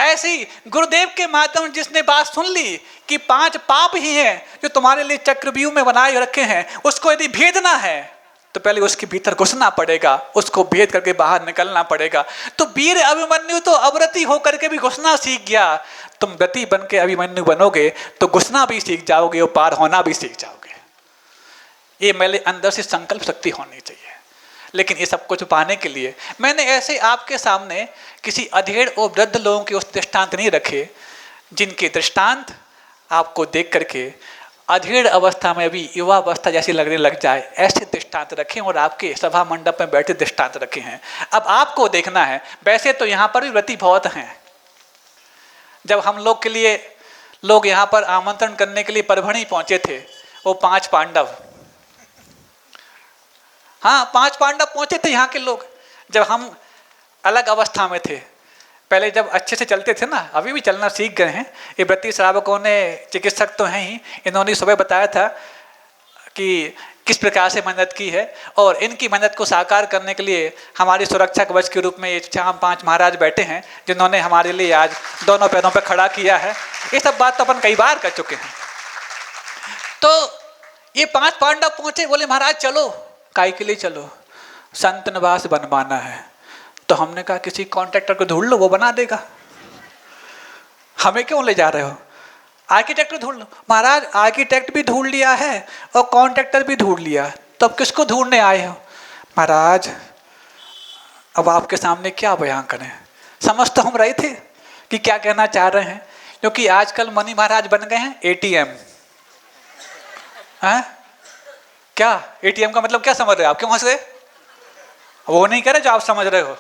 ऐसे ही गुरुदेव के माध्यम जिसने बात सुन ली कि 5 पाप ही हैं जो तुम्हारे लिए चक्रव्यूह में बनाए रखे हैं, उसको यदि भेदना है तो पहले उसके भीतर घुसना पड़ेगा, उसको भेद करके बाहर निकलना पड़ेगा। तो वीर अभिमन्यु तो अव्रती होकर के भी घुसना सीख गया, तुम व्रती बन के अभिमन्यु बनोगे तो घुसना भी सीख जाओगे और पार होना भी सीख जाओगे। ये मेरे अंदर से संकल्प शक्ति होनी चाहिए। लेकिन ये सब कुछ पाने के लिए मैंने ऐसे आपके सामने किसी अधेड़ और वृद्ध लोगों के उस दृष्टांत नहीं रखे जिनके दृष्टांत आपको देख करके अधेड़ अवस्था में भी युवा अवस्था जैसी लगने लग जाए, ऐसे दृष्टांत रखे और आपके सभा मंडप में बैठे दृष्टांत रखे हैं। अब आपको देखना है। वैसे तो यहाँ पर भी व्रती बहुत हैं। जब हम लोग के लिए लोग यहाँ पर आमंत्रण करने के लिए परभणी पहुंचे थे, वो 5 पांडव, हाँ 5 पांडव पहुंचे थे यहाँ के लोग, जब हम अलग अवस्था में थे। पहले जब अच्छे से चलते थे ना, अभी भी चलना सीख गए हैं। ये व्रती श्रावकों ने, चिकित्सक तो हैं ही, इन्होंने सुबह बताया था कि किस प्रकार से मेहनत की है और इनकी मेहनत को साकार करने के लिए हमारी सुरक्षा कवच के रूप में ये 5 महाराज बैठे हैं जिन्होंने हमारे लिए आज दोनों पैरों पर खड़ा किया है। ये सब बात तो अपन कई बार कर चुके हैं। तो ये 5 पांडव पहुंचे, बोले महाराज चलो। काय के लिए चलो? संत निवास बनवाना है। तो हमने कहा किसी कॉन्ट्रैक्टर को ढूंढ लो, वो बना देगा, हमें क्यों ले जा रहे हो? आर्किटेक्ट को ढूंढ लो। महाराज आर्किटेक्ट भी ढूंढ लिया है और कॉन्ट्रैक्टर भी ढूंढ लिया, तो अब किसको ढूंढने आए हो? महाराज अब आपके सामने क्या बयां करें, समझ तो हम रहे थे कि क्या कहना चाह रहे हैं, क्योंकि आजकल मनी महाराज बन गए हैं एटीएम। क्या एटीएम का मतलब क्या समझ रहे हो आप? क्यों हंस रहे? वो नहीं कह रहे जो आप समझ रहे हो,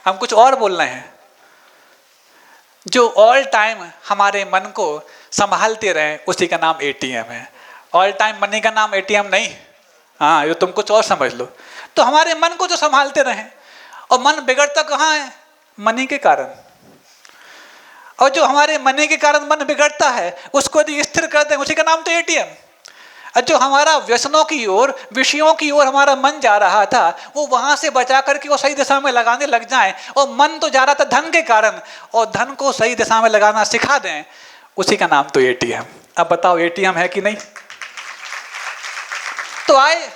हम कुछ और बोल रहे हैं। जो ऑल टाइम हमारे मन को संभालते रहे उसी का नाम एटीएम है। ऑल टाइम मनी का नाम एटीएम नहीं। हाँ, ये तुम कुछ और समझ लो। तो हमारे मन को जो संभालते रहे, और मन बिगड़ता कहाँ है? मनी के कारण। और जो हमारे मनी के कारण मन बिगड़ता है उसको यदि स्थिर कर दें, उसी का नाम तो एटीएम। जो हमारा व्यसनों की ओर, विषयों की ओर हमारा मन जा रहा था, वो वहां से बचा करके वो सही दिशा में लगाने लग जाएं, और मन तो जा रहा था धन के कारण, और धन को सही दिशा में लगाना सिखा दें, उसी का नाम तो एटीएम। अब बताओ एटीएम है कि नहीं? तो आए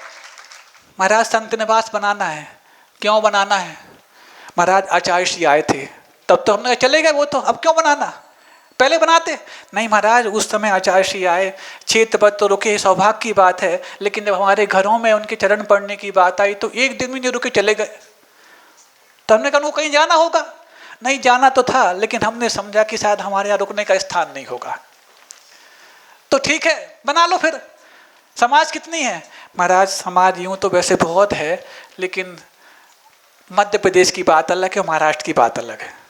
महाराज संत निवास बनाना है। क्यों बनाना है? महाराज आचार्य श्री आए थे, तब तो हमने चले गए, वो तो अब क्यों बनाना, पहले बनाते। नहीं महाराज, उस समय आचार्य श्री आए, क्षेत्र पर तो रुके, सौभाग्य की बात है, लेकिन जब हमारे घरों में उनके चरण पढ़ने की बात आई तो एक दिन भी नहीं रुके, चले गए। तो हमने कहा उनको कहीं जाना होगा। नहीं जाना तो था, लेकिन हमने समझा कि शायद हमारे यहाँ रुकने का स्थान नहीं होगा। तो ठीक है, बना लो फिर। समाज कितनी है? महाराज समाज यूं तो वैसे बहुत है, लेकिन मध्य प्रदेश की बात अलग है, महाराष्ट्र की बात अलग है।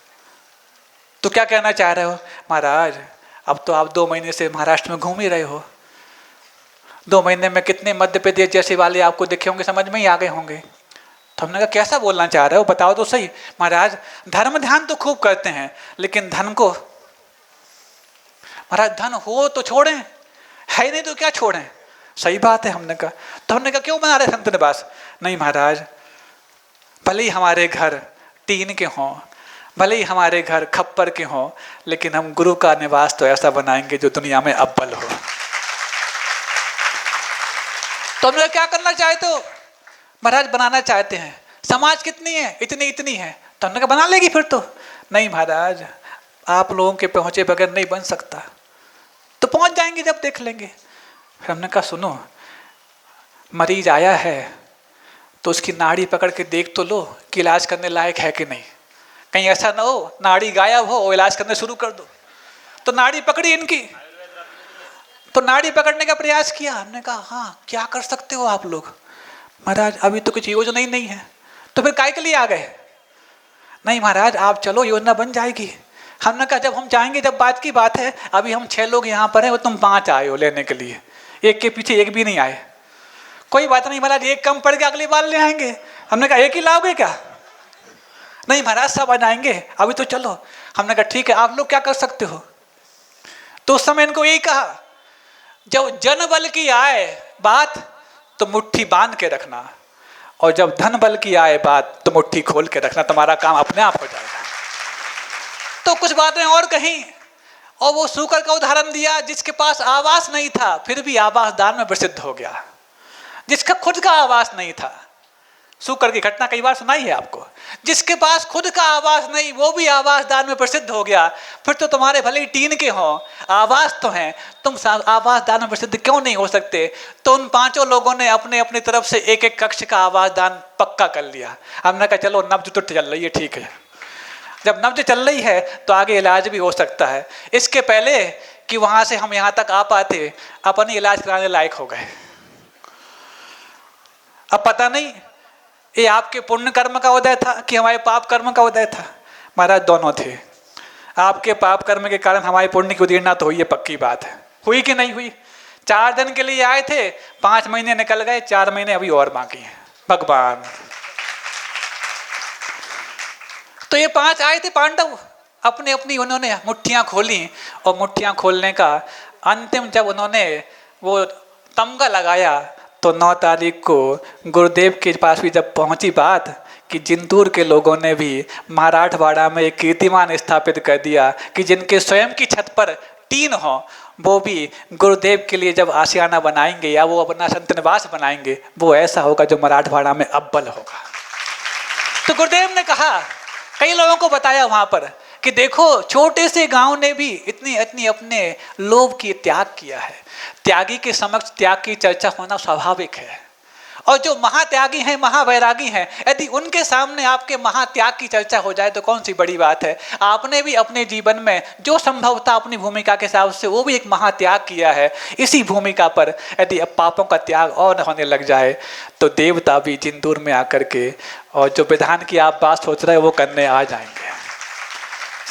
तो क्या कहना चाह रहे हो? महाराज अब तो आप 2 महीने से महाराष्ट्र में घूम ही रहे हो, 2 महीने में कितने मध्य प्रदेश जैसे वाले आपको दिखे होंगे, समझ में ही आ गए होंगे। तो हमने कहा कैसा बोलना चाह रहे हो, बताओ तो सही। महाराज धर्म ध्यान तो खूब करते हैं, लेकिन धन को, महाराज धन हो तो छोड़ें, है नहीं तो क्या छोड़ें? सही बात है, हमने कहा। तो हमने कहा क्यों बना रहे संत निवास? नहीं महाराज, भले ही हमारे घर टीन के हों, भले ही हमारे घर खप्पर के हों, लेकिन हम गुरु का निवास तो ऐसा बनाएंगे जो दुनिया में अव्वल हो। तो हमने क्या करना चाहते हो? महाराज बनाना चाहते हैं। समाज कितनी है? इतनी इतनी है। तो हमने कहा बना लेगी फिर तो। नहीं महाराज, आप लोगों के पहुंचे बगैर नहीं बन सकता। तो पहुंच जाएंगे जब देख लेंगे। फिर हमने कहा सुनो, मरीज आया है तो उसकी नाड़ी पकड़ के देख तो लो कि इलाज करने लायक है कि नहीं। कहीं ऐसा ना हो नाड़ी गायब हो और इलाज करने शुरू कर दो। तो नाड़ी पकड़ी इनकी, तो नाड़ी पकड़ने का प्रयास किया। हमने कहा हाँ क्या कर सकते हो आप लोग? महाराज अभी तो कुछ योजना ही नहीं है। तो फिर काय के लिए आ गए? नहीं महाराज आप चलो, योजना बन जाएगी। हमने कहा जब हम जाएंगे, जब बात की बात है, अभी हम 6 लोग यहाँ पर हैं और तुम 5 आए हो लेने के लिए, एक के पीछे एक भी नहीं आए। कोई बात नहीं महाराज, एक कम पड़ गया, अगली बार ले आएंगे। हमने कहा एक ही लाओगे क्या? नहीं महाराज सब आ जाएंगे, अभी तो चलो। हमने कहा ठीक है, आप लोग क्या कर सकते हो? तो उस समय इनको यही कहा, जब जन बल की आए बात तो मुट्ठी बांध के रखना, और जब धन बल की आए बात तो मुट्ठी खोल के रखना, तुम्हारा काम अपने आप हो जाएगा। तो कुछ बातें और कहीं, और वो शूकर का उदाहरण दिया जिसके पास आवास नहीं था फिर भी आवास दान में प्रसिद्ध हो गया, जिसका खुद का आवास नहीं था। शूकर की घटना कई बार सुनाई है आपको। जिसके पास खुद का आवास नहीं वो भी आवास दान में प्रसिद्ध हो गया। फिर तो तुम्हारे भले ही टीन के हो, आवास तो हैं, तुम आवास दान में प्रसिद्ध क्यों नहीं हो सकते? तो उन पांचों लोगों ने अपने अपनी तरफ से एक एक कक्ष का आवास दान पक्का कर लिया। हमने कहा चलो नब्ज तो चल रही है, ठीक है, जब नब्ज चल रही है तो आगे इलाज भी हो सकता है। इसके पहले कि वहां से हम यहाँ तक आ पाते, अपनी इलाज कराने लायक हो गए। अब पता नहीं ये आपके पुण्य कर्म का उदय था कि हमारे पाप कर्म का उदय था। महाराज दोनों थे। आपके पाप कर्म के कारण हमारे पुण्य की उदीर्णा तो हुई है, पक्की बात है। हुई कि नहीं हुई? 4 दिन के लिए आए थे, 5 महीने निकल गए, 4 महीने अभी और बाकी हैं। भगवान, तो ये 5 आए थे पांडव, अपने अपनी उन्होंने मुट्ठियां खोली, और मुट्ठियां खोलने का अंतिम जब उन्होंने वो तमगा लगाया तो 9 तारीख को गुरुदेव के पास भी जब पहुंची बात कि जिंतूर के लोगों ने भी मराठवाड़ा में एक कीर्तिमान स्थापित कर दिया कि जिनके स्वयं की छत पर टीन हो वो भी गुरुदेव के लिए जब आशियाना बनाएंगे या वो अपना संत निवास बनाएंगे, वो ऐसा होगा जो मराठवाड़ा में अव्वल होगा। तो गुरुदेव ने कहा, कई लोगों को बताया वहां पर कि देखो छोटे से गांव ने भी इतनी इतनी अपने लोभ की त्याग किया है। त्यागी के समक्ष त्याग की चर्चा होना स्वाभाविक है, और जो महात्यागी हैं, महावैरागी हैं, यदि उनके सामने आपके महात्याग की चर्चा हो जाए तो कौन सी बड़ी बात है। आपने भी अपने जीवन में जो संभव था अपनी भूमिका के हिसाब से वो भी एक महात्याग किया है। इसी भूमिका पर यदि अब पापों का त्याग और होने लग जाए तो देवता भी जिंदूर में आकर के और जो विधान की आप बात सोच रहे हैं वो करने आ जाएंगे।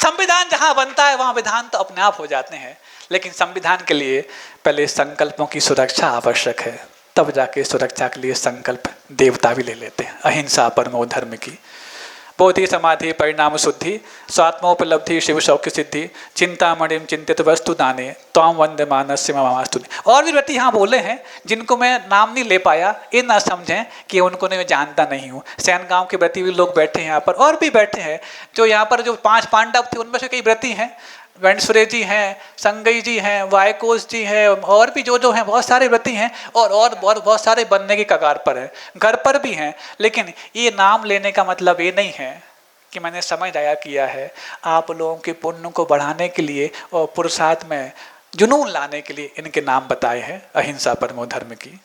संविधान जहाँ बनता है वहाँ विधान तो अपने आप हो जाते हैं, लेकिन संविधान के लिए पहले संकल्पों की सुरक्षा आवश्यक है, तब जाके सुरक्षा के लिए संकल्प देवता भी ले लेते हैं। अहिंसा परमो धर्म की, बोधि समाधि परिणाम शुद्धि, स्वात्मोपलब्धि शिव सौख्य सिद्धि, चिंतामणिम चिंतित वस्तु दाने, त्वाम वंदे मानस्य ममास्तु। और भी व्रती यहाँ बोले हैं जिनको मैं नाम नहीं ले पाया, ये ना समझें कि उनको मैं जानता नहीं हूँ। सैन गांव के व्रती भी लोग बैठे हैं यहाँ पर, और भी बैठे हैं जो यहाँ पर जो 5 पांडव थे उनमें से कई व्रती हैं। वेंकटेश्वरी जी हैं, संगई जी हैं, वायकोस जी हैं, और भी जो हैं बहुत सारे व्रती हैं, और बहुत सारे बनने की कगार पर हैं, घर पर भी हैं। लेकिन ये नाम लेने का मतलब ये नहीं है कि मैंने समय जाया किया है। आप लोगों के पुण्य को बढ़ाने के लिए और पुरुषार्थ में जुनून लाने के लिए इनके नाम बताए हैं। अहिंसा परमो धर्म की।